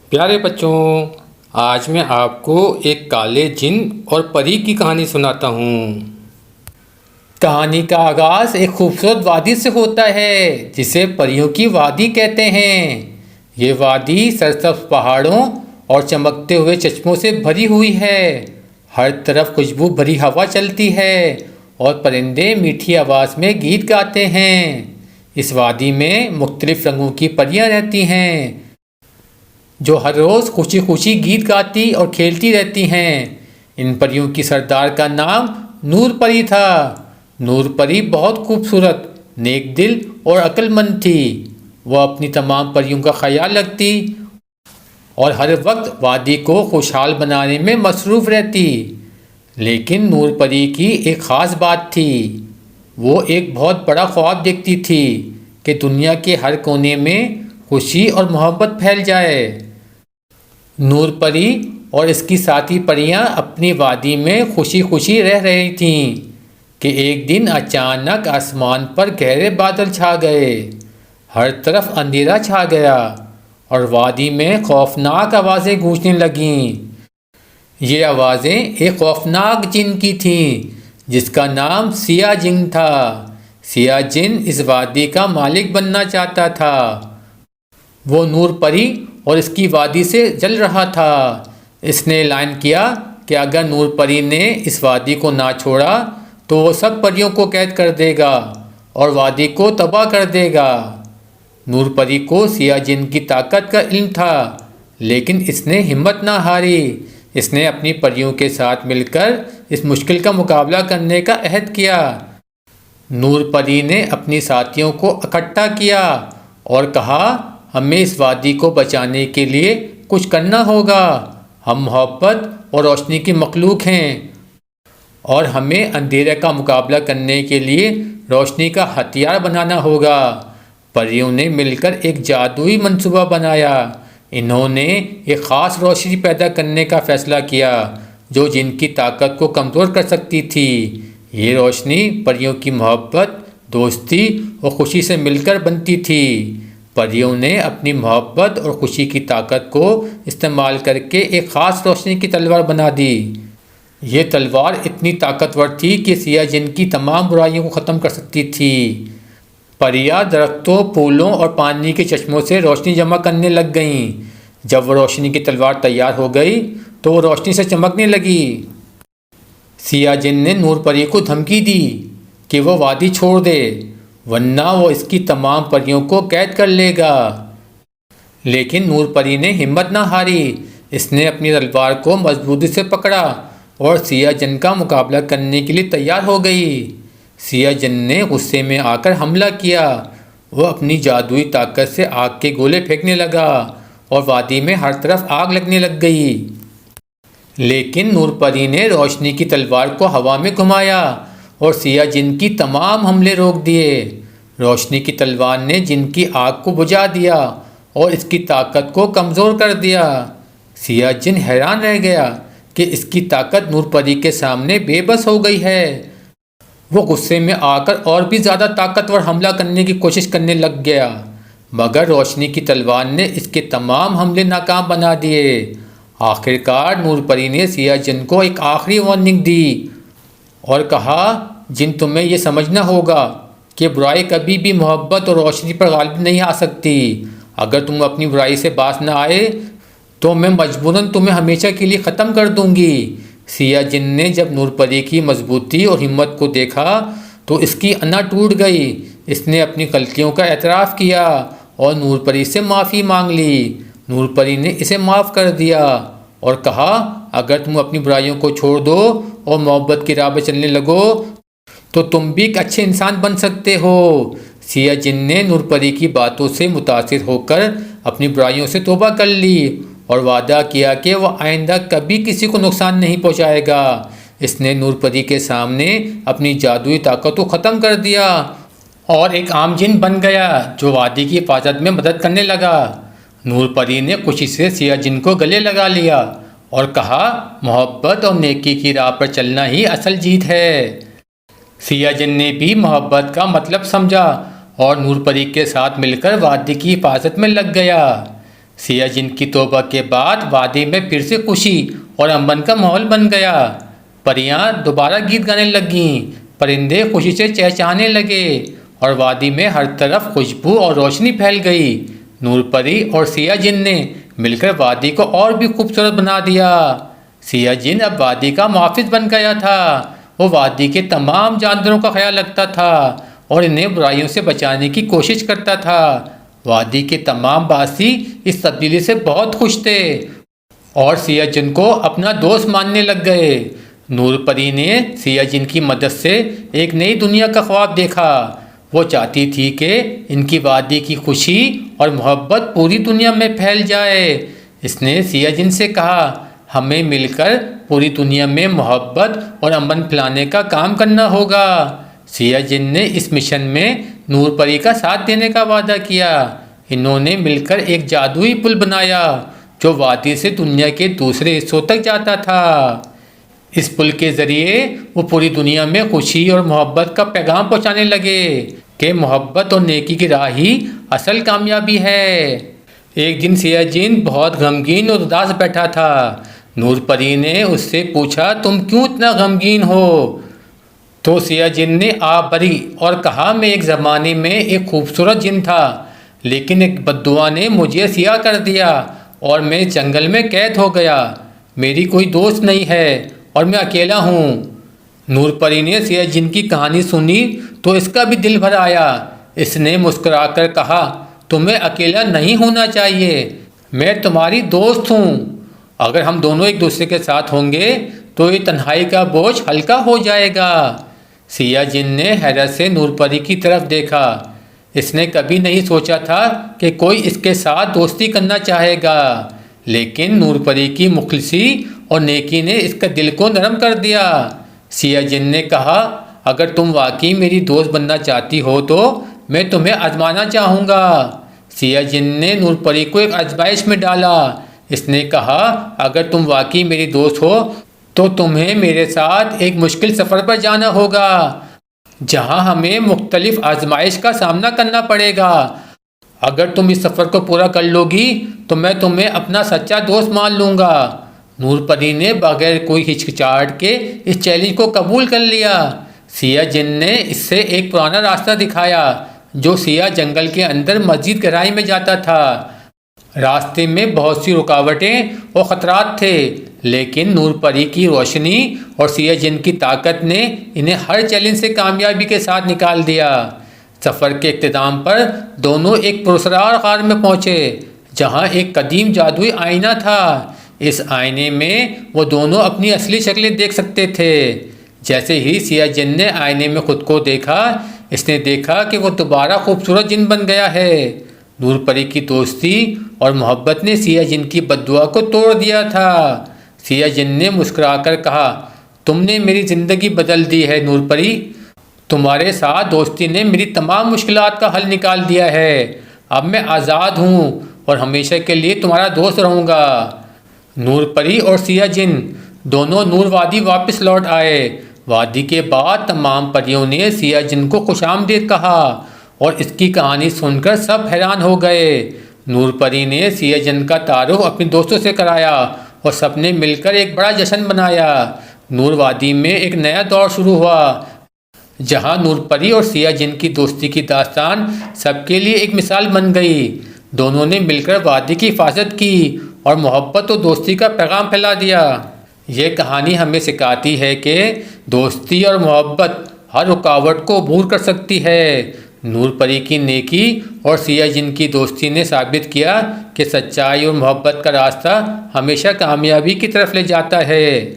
پیارے بچوں، آج میں آپ کو ایک کالے جن اور پری کی کہانی سناتا ہوں۔ کہانی کا آغاز ایک خوبصورت وادی سے ہوتا ہے جسے پریوں کی وادی کہتے ہیں۔ یہ وادی سرسبز پہاڑوں اور چمکتے ہوئے چشموں سے بھری ہوئی ہے۔ ہر طرف خوشبو بھری ہوا چلتی ہے اور پرندے میٹھی آواز میں گیت گاتے ہیں۔ اس وادی میں مختلف رنگوں کی پریاں رہتی ہیں جو ہر روز خوشی خوشی گیت گاتی اور کھیلتی رہتی ہیں۔ ان پریوں کی سردار کا نام نور پری تھا۔ نور پری بہت خوبصورت، نیک دل اور عقل مند تھی۔ وہ اپنی تمام پریوں کا خیال رکھتی اور ہر وقت وادی کو خوشحال بنانے میں مصروف رہتی۔ لیکن نور پری کی ایک خاص بات تھی۔ وہ ایک بہت بڑا خواب دیکھتی تھی کہ دنیا کے ہر کونے میں خوشی اور محبت پھیل جائے۔ نور پری اور اس کی ساتھی پریاں اپنی وادی میں خوشی خوشی رہ رہی تھیں کہ ایک دن اچانک آسمان پر گہرے بادل چھا گئے۔ ہر طرف اندھیرا چھا گیا اور وادی میں خوفناک آوازیں گونجنے لگیں۔ یہ آوازیں ایک خوفناک جن کی تھیں جس کا نام سیاہ جن تھا۔ سیاہ جن اس وادی کا مالک بننا چاہتا تھا۔ وہ نور پری اور اس کی وادی سے جل رہا تھا۔ اس نے اعلان کیا کہ اگر نور پری نے اس وادی کو نہ چھوڑا تو وہ سب پریوں کو قید کر دے گا اور وادی کو تباہ کر دے گا۔ نور پری کو سیاہ جن کی طاقت کا علم تھا، لیکن اس نے ہمت نہ ہاری۔ اس نے اپنی پریوں کے ساتھ مل کر اس مشکل کا مقابلہ کرنے کا عہد کیا۔ نور پری نے اپنی ساتھیوں کو اکٹھا کیا اور کہا، ہمیں اس وادی کو بچانے کے لیے کچھ کرنا ہوگا۔ ہم محبت اور روشنی کی مخلوق ہیں اور ہمیں اندھیرے کا مقابلہ کرنے کے لیے روشنی کا ہتھیار بنانا ہوگا۔ پریوں نے مل کر ایک جادوئی منصوبہ بنایا۔ انہوں نے ایک خاص روشنی پیدا کرنے کا فیصلہ کیا جو جن کی طاقت کو کمزور کر سکتی تھی۔ یہ روشنی پریوں کی محبت، دوستی اور خوشی سے مل کر بنتی تھی۔ پریوں نے اپنی محبت اور خوشی کی طاقت کو استعمال کر کے ایک خاص روشنی کی تلوار بنا دی۔ یہ تلوار اتنی طاقتور تھی کہ سیاہ جن کی تمام برائیوں کو ختم کر سکتی تھی۔ پریاں درختوں، پھولوں اور پانی کے چشموں سے روشنی جمع کرنے لگ گئیں۔ جب وہ روشنی کی تلوار تیار ہو گئی تو وہ روشنی سے چمکنے لگی۔ سیاہ جن نے نور پری کو دھمکی دی کہ وہ وادی چھوڑ دے ورنہ وہ اس کی تمام پریوں کو قید کر لے گا۔ لیکن نور پری نے ہمت نہ ہاری۔ اس نے اپنی تلوار کو مضبوطی سے پکڑا اور سیاہ جن کا مقابلہ کرنے کے لیے تیار ہو گئی۔ سیاہ جن نے غصے میں آ کر حملہ کیا۔ وہ اپنی جادوئی طاقت سے آگ کے گولے پھینکنے لگا اور وادی میں ہر طرف آگ لگنے لگ گئی۔ لیکن نور پری نے روشنی کی تلوار کو ہوا میں گھمایا اور سیاہ جن کی تمام حملے روک دیے۔ روشنی کی تلوار نے جن کی آگ کو بجھا دیا اور اس کی طاقت کو کمزور کر دیا۔ سیاہ جن حیران رہ گیا کہ اس کی طاقت نور پری کے سامنے بے بس ہو گئی ہے۔ وہ غصے میں آ کر اور بھی زیادہ طاقتور حملہ کرنے کی کوشش کرنے لگ گیا، مگر روشنی کی تلوار نے اس کے تمام حملے ناکام بنا دیے۔ آخر کار نور پری نے سیاہ جن کو ایک آخری وارننگ دی اور کہا، جن تمہیں یہ سمجھنا ہوگا کہ برائی کبھی بھی محبت اور روشنی پر غالب نہیں آ سکتی۔ اگر تم اپنی برائی سے باز نہ آئے تو میں مجبوراً تمہیں ہمیشہ کے لیے ختم کر دوں گی۔ سیاہ جن نے جب نور پری کی مضبوطی اور ہمت کو دیکھا تو اس کی انا ٹوٹ گئی۔ اس نے اپنی غلطیوں کا اعتراف کیا اور نور پری سے معافی مانگ لی۔ نور پری نے اسے معاف کر دیا اور کہا، اگر تم اپنی برائیوں کو چھوڑ دو اور محبت کی راہ پر چلنے لگو تو تم بھی ایک اچھے انسان بن سکتے ہو۔ سیاہ جن نے نور پری کی باتوں سے متاثر ہو کر اپنی برائیوں سے توبہ کر لی اور وعدہ کیا کہ وہ آئندہ کبھی کسی کو نقصان نہیں پہنچائے گا۔ اس نے نور پری کے سامنے اپنی جادوئی طاقت کو ختم کر دیا اور ایک عام جن بن گیا جو وادی کی حفاظت میں مدد کرنے لگا۔ نور پری نے خوشی سے سیاہ جن کو گلے لگا لیا اور کہا، محبت اور نیکی کی راہ پر چلنا ہی اصل جیت ہے۔ سیاہ جن نے بھی محبت کا مطلب سمجھا اور نور پری کے ساتھ مل کر وادی کی حفاظت میں لگ گیا۔ سیاہ جن کی توبہ کے بعد وادی میں پھر سے خوشی اور امن کا ماحول بن گیا۔ پریاں دوبارہ گیت گانے لگیں، پرندے خوشی سے چہچہانے لگے اور وادی میں ہر طرف خوشبو اور روشنی پھیل گئی۔ نور پری اور سیاہ جن نے مل کر وادی کو اور بھی خوبصورت بنا دیا۔ سیاہ جن اب وادی کا محافظ بن گیا تھا۔ وہ وادی کے تمام جانوروں کا خیال رکھتا تھا اور انہیں برائیوں سے بچانے کی کوشش کرتا تھا۔ وادی کے تمام باسی اس تبدیلی سے بہت خوش تھے اور سیاہ جن کو اپنا دوست ماننے لگ گئے۔ نور پری نے سیاہ جن کی مدد سے ایک نئی دنیا کا خواب دیکھا۔ وہ چاہتی تھی کہ ان کی وادی کی خوشی اور محبت پوری دنیا میں پھیل جائے۔ اس نے سیاہ جن سے کہا، ہمیں مل کر پوری دنیا میں محبت اور امن پھیلانے کا کام کرنا ہوگا۔ سیاہ جن نے اس مشن میں نور پری کا ساتھ دینے کا وعدہ کیا۔ انہوں نے مل کر ایک جادوئی پل بنایا جو وادی سے دنیا کے دوسرے حصوں تک جاتا تھا۔ اس پل کے ذریعے وہ پوری دنیا میں خوشی اور محبت کا پیغام پہنچانے لگے کہ محبت اور نیکی کی راہ ہی اصل کامیابی ہے۔ ایک دن سیاہ جن بہت غمگین اور اداس بیٹھا تھا۔ نور پری نے اس سے پوچھا، تم کیوں اتنا غمگین ہو؟ تو سیاہ جن نے آہ بھری اور کہا، میں ایک زمانے میں ایک خوبصورت جن تھا، لیکن ایک بددعا نے مجھے سیاہ کر دیا اور میں جنگل میں قید ہو گیا۔ میری کوئی دوست نہیں ہے اور میں اکیلا ہوں۔ نور پری نے سیاہ جن کی کہانی سنی تو اس کا بھی دل بھر آیا۔ اس نے مسکرا کر کہا، تمہیں اکیلا نہیں ہونا چاہیے، میں تمہاری دوست ہوں۔ اگر ہم دونوں ایک دوسرے کے ساتھ ہوں گے تو یہ تنہائی کا بوجھ ہلکا ہو جائے گا۔ سیاہ جن نے حیرت سے نور پری کی طرف دیکھا۔ اس نے کبھی نہیں سوچا تھا کہ کوئی اس کے ساتھ دوستی کرنا چاہے گا، لیکن نور پری کی مخلصی اور نیکی نے اس کا دل کو نرم کر دیا۔ سیاہ جن نے کہا، اگر تم واقعی میری دوست بننا چاہتی ہو تو میں تمہیں آزمانا چاہوں گا۔ سیاہ جن نے نور پری کو ایک آزمائش میں ڈالا۔ اس نے کہا، اگر تم واقعی میری دوست ہو تو تمہیں میرے ساتھ ایک مشکل سفر پر جانا ہوگا جہاں ہمیں مختلف آزمائش کا سامنا کرنا پڑے گا۔ اگر تم اس سفر کو پورا کر لو گی تو میں تمہیں اپنا سچا دوست مان لوں گا۔ نور پری نے بغیر کوئی ہچکچاہٹ کے اس چیلنج کو قبول کر لیا۔ سیاہ جن نے اس سے ایک پرانا راستہ دکھایا جو سیاہ جنگل کے اندر مزید گہرائی میں جاتا تھا۔ راستے میں بہت سی رکاوٹیں اور خطرات تھے، لیکن نور پری کی روشنی اور سیاہ جن کی طاقت نے انہیں ہر چیلنج سے کامیابی کے ساتھ نکال دیا۔ سفر کے اختتام پر دونوں ایک پراسرار غار میں پہنچے جہاں ایک قدیم جادوئی آئینہ تھا۔ اس آئینے میں وہ دونوں اپنی اصلی شکلیں دیکھ سکتے تھے۔ جیسے ہی سیاہ جن نے آئینے میں خود کو دیکھا، اس نے دیکھا کہ وہ دوبارہ خوبصورت جن بن گیا ہے۔ نور پری کی دوستی اور محبت نے سیاہ جن کی بددعا کو توڑ دیا تھا۔ سیاہ جن نے مسکرا کر کہا، تم نے میری زندگی بدل دی ہے نور پری۔ تمہارے ساتھ دوستی نے میری تمام مشکلات کا حل نکال دیا ہے۔ اب میں آزاد ہوں اور ہمیشہ کے لیے تمہارا دوست رہوں گا۔ نور پری اور سیاہ جن دونوں نور وادی واپس لوٹ آئے۔ وادی کے بعد تمام پریوں نے سیاہ جن کو خوش آمدید کہا اور اس کی کہانی سن کر سب حیران ہو گئے۔ نور پری نے سیاہ جن کا تعارف اپنے دوستوں سے کرایا اور سب نے مل کر ایک بڑا جشن منایا۔ نور وادی میں ایک نیا دور شروع ہوا جہاں نور پری اور سیاہ جن کی دوستی کی داستان سب کے لیے ایک مثال بن گئی۔ دونوں نے مل کر وادی کی حفاظت کی اور محبت اور دوستی کا پیغام پھیلا دیا۔ یہ کہانی ہمیں سکھاتی ہے کہ دوستی اور محبت ہر رکاوٹ کو عبور کر سکتی ہے۔ نور پری کی نیکی اور سیاہ جن کی دوستی نے ثابت کیا کہ سچائی اور محبت کا راستہ ہمیشہ کامیابی کی طرف لے جاتا ہے۔